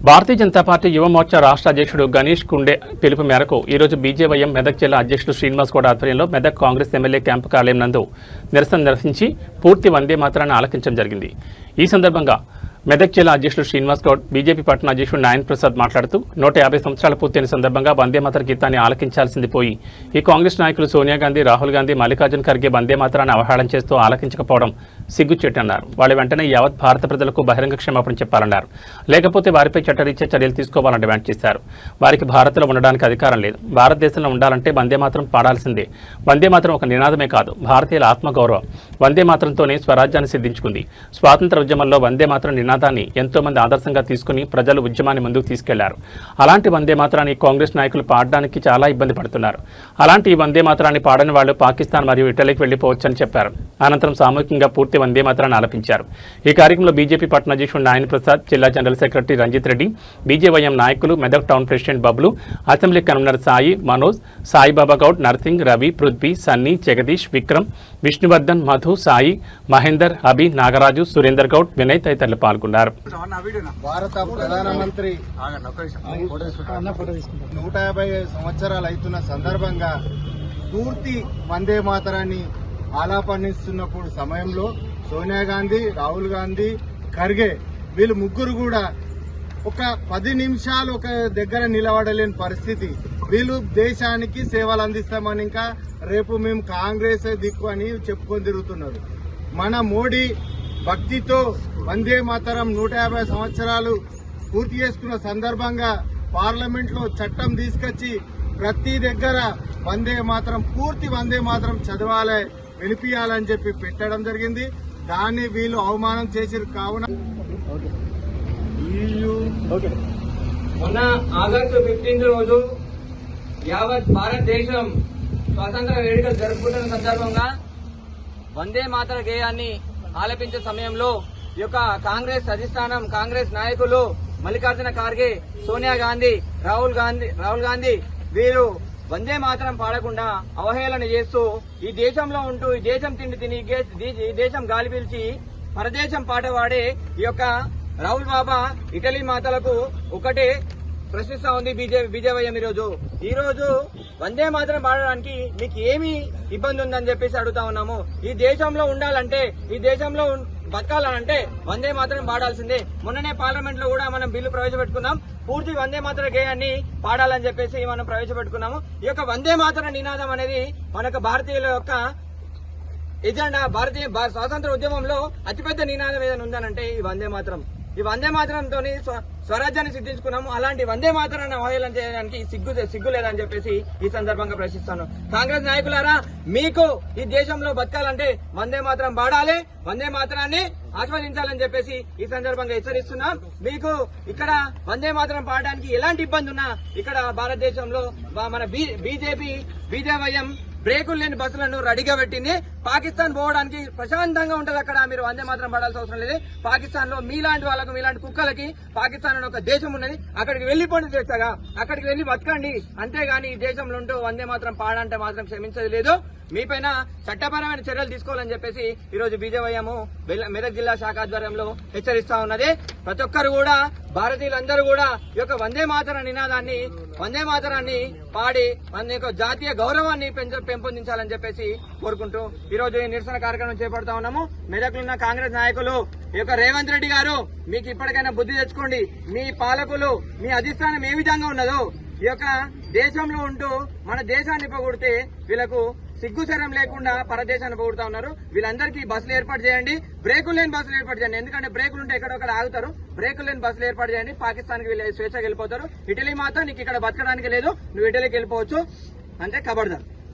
Bharatiya Janata party యువ మోర్చా రాష్ట్ర అధ్యక్షుడు గణేష్ కుండే పిలుపు మేరకు ఈరోజు బీజేవైఎం మెదక్ జిల్లా అధ్యక్షుడు శ్రీనివాస్ గౌడ్ ఆధ్వర్యంలో మెదక్ కాంగ్రెస్ ఎమ్మెల్యే క్యాంపు కార్యాలయం నందు నిరసన నిర్వహించి పూర్తి వందే మాతరాన్ని ఆలకించడం జరిగింది. ఈ సందర్భంగా మెదక్ జిల్లా అధ్యక్షుడు శ్రీనివాస్ గౌడ్, బీజేపీ పట్టణ అధ్యక్షుడు నారాయణ ప్రసాద్ మాట్లాడుతూ 150 సంవత్సరాల పూర్తయిన సందర్భంగా వందే మాతర గీతాన్ని ఆలకించాల్సింది పోయి ఈ కాంగ్రెస్ నాయకులు సోనియా గాంధీ, రాహుల్ గాంధీ, మల్లికార్జున ఖర్గే వందే మాతరాన్ని అవహేళన చేస్తూ ఆలకించకపోవడం సిగ్గుచేటన్నారు. వాళ్ళు వెంటనే యావత్ భారత ప్రజలకు బహిరంగ క్షమాపణ చెప్పాలన్నారు. లేకపోతే వారిపై చట్టరీత్యా చర్యలు తీసుకోవాలని డిమాండ్ చేశారు. వారికి భారత్లో ఉండడానికి అధికారం లేదు. భారతదేశంలో ఉండాలంటే వందే మాతరం పాడాల్సిందే. వందే మాతరం ఒక నినాదమే కాదు, భారతీయుల ఆత్మగౌరవం. వందే మాతరంతోనే స్వరాజ్యాన్ని సిద్ధించుకుంది. స్వాతంత్ర ఉద్యమంలో వందే మాతరం నినాదాన్ని ఎంతో మంది ఆదర్శంగా తీసుకుని ప్రజలు ఉద్యమాన్ని ముందుకు తీసుకెళ్లారు. అలాంటి వందే మాతరాన్ని కాంగ్రెస్ నాయకులు పాడడానికి చాలా ఇబ్బంది పడుతున్నారు. అలాంటి ఈ వందే మాతరాన్ని పాడని వాళ్ళు పాకిస్తాన్ మరియు ఇటలీకి వెళ్లిపోవచ్చని చెప్పారు. అనంతరం సామూహికంగా పూర్తి వందే మాతరాన్ని ఆలపించారు. ఈ కార్యక్రమంలో బీజేపీ పట్టణ అధ్యక్షుడు నారాయణ ప్రసాద్, జిల్లా general secretary Ranjith Reddy, BJYM నాయకులు, Medak town president Bablu, assembly convener Sai, Manoj, Saibaba Goud, Narsing, Ravi, Prithvi, Sunny, Jagadish, Vikram, Vishnuvardhan, Madhu, Sai, Mahender, Abhi, Nagaraju, Surender Goud, Vinay తదితరులు పాల్గొన్నారు. భారత ప్రధానమంత్రి 150 సంవత్సరాలు అవుతున్న సందర్భంగా పూర్తి వందే మాతరాన్ని ఆలాపనిస్తున్నప్పుడు సమయంలో సోనియా గాంధీ, రాహుల్ గాంధీ, ఖర్గే వీళ్ళు ముగ్గురు కూడా ఒక 10 నిమిషాలు ఒక దగ్గర నిలబడలేని పరిస్థితి. వీళ్ళు దేశానికి సేవలు అందిస్తామని ఇంకా రేపు మేము కాంగ్రెస్ దిక్కు అని చెప్పుకొని తిరుగుతున్నారు. మన మోడీ భక్తితో వందే మాతరం 150 సంవత్సరాలు పూర్తి చేసుకున్న సందర్భంగా పార్లమెంట్ లో చట్టం తీసుకొచ్చి ప్రతి దగ్గర వందే మాతరం, పూర్తి వందే మాతరం చదవాలి, వినిపించాలని చెప్పి పెట్టడం జరిగింది. దాన్ని వీళ్ళు అవమానం చేసిరు. కావున మొన్న ఆగస్టు 15 రోజు యావత్ భారతదేశం స్వాతంత్ర వేడుకలు జరుపుకుంటున్న సందర్భంగా వందే మాతర గేయాన్ని ఆలపించే సమయంలో ఈ యొక్క కాంగ్రెస్ అధిష్టానం, కాంగ్రెస్ నాయకులు మల్లికార్జున ఖార్గే, సోనియా గాంధీ, రాహుల్ గాంధీ వీరు వందే మాతరం పాడకుండా అవహేళన చేస్తూ ఈ దేశంలో ఉంటూ ఈ దేశం తిండి తిని ఈ దేశం గాలి పీల్చి పరదేశం పాట పాడే ఈ యొక్క రాహుల్ బాబా ఇటలీ మాతలకు ఒకటే ప్రశ్నిస్తా ఉంది బీజేవైఎం. ఈ రోజు వందే మాతరం పాడడానికి మీకు ఏమి ఇబ్బంది ఉందని చెప్పేసి అడుగుతా ఉన్నాము. ఈ దేశంలో ఉండాలంటే, ఈ దేశంలో బతకాలంటే వందే మాతరం పాడాల్సిందే. మొన్ననే పార్లమెంట్ లో కూడా మనం బిల్లు ప్రవేశపెట్టుకున్నాం. పూర్తి వందే మాతర గేయాన్ని పాడాలని చెప్పేసి మనం ప్రవేశపెట్టుకున్నాము. ఈ యొక్క వందే మాతర నినాదం అనేది మనకు భారతీయుల యొక్క ఎజెండా. భారతీయ స్వాతంత్ర ఉద్యమంలో అతిపెద్ద నినాదం ఏదైనా ఉందనంటే ఈ వందే మాతరం. ఈ వందే మాతరంతో స్వరాజ్యాన్ని సిద్ధించుకున్నాము. అలాంటి వందే మాతరాన్ని అవహేళన చేయడానికి సిగ్గు లేదని చెప్పేసి ఈ సందర్భంగా ప్రశ్నిస్తాను. కాంగ్రెస్ నాయకులారా, మీకు ఈ దేశంలో బతకాలంటే వందే మాతరం పాడాలి, వందే మాతరాన్ని ఆస్వాదించాలని చెప్పేసి ఈ సందర్భంగా హెచ్చరిస్తున్నాం. మీకు ఇక్కడ వందే మాతరం పాడడానికి ఎలాంటి ఇబ్బంది ఉన్నా ఇక్కడ భారతదేశంలో మన బీజేవైఎం బ్రేకులు లేని బస్సులను రెడీగా పెట్టింది. పాకిస్తాన్ పోవడానికి ప్రశాంతంగా ఉంటది. అక్కడ మీరు వందే మాత్రం పడాల్సిన అవసరం లేదు. పాకిస్తాన్ లో మీలాంటి వాళ్ళకు, మీలాంటి కుక్కలకి పాకిస్తాన్ అని ఒక దేశం ఉన్నది. అక్కడికి వెళ్లిపోండి చేస్తాగా, అక్కడికి వెళ్లి బతకండి. అంతేగాని ఈ దేశంలో ఉంటూ వందే మాత్రం పాడంటే మాత్రం క్షమించేది లేదు. మీపైన చట్టపరమైన చర్యలు తీసుకోవాలని చెప్పేసి ఈ రోజు బీజేవైఎం మెదక్ జిల్లా శాఖ ఆధ్వర్యంలో హెచ్చరిస్తా ఉన్నది. ప్రతి ఒక్కరు కూడా, భారతీయులందరూ కూడా ఈ యొక్క వందే మాతర నినాదాన్ని, వందే మాతరాన్ని పాడి మన యొక్క జాతీయ గౌరవాన్ని పెంపొందించాలని చెప్పేసి కోరుకుంటూ ఈ రోజు ఈ నిరసన కార్యక్రమం చేపడతా ఉన్నాము. మెదక్లున్న కాంగ్రెస్ నాయకులు, ఈ యొక్క రేవంత్ రెడ్డి గారు, మీకు ఇప్పటికైనా బుద్ధి తెచ్చుకోండి. మీ పాలకులు, మీ అధిష్టానం ఏ విధంగా ఉన్నదో ఈ యొక్క దేశంలో ఉంటూ మన దేశాన్ని పొగిడితే వీళ్ళకు సిగ్గుచరం లేకుండా పరదేశాన్ని పొగుడుతా ఉన్నారు. వీళ్ళందరికీ బస్సులు ఏర్పాటు చేయండి, బ్రేకులు లేని బస్సులు ఏర్పాటు చేయండి. ఎందుకంటే బ్రేకులు ఉంటే ఎక్కడొక్కడ ఆగుతారు. బ్రేకులు లేని బస్సులు ఏర్పాటు చేయండి. పాకిస్తాన్కి స్వేచ్ఛగా వెళ్ళిపోతారు. ఇటలీ మాత్రం నీకు ఇక్కడ బతకడానికి లేదు, నువ్వు ఇటలీకి వెళ్ళిపోవచ్చు అంటే ఖబర్దార్.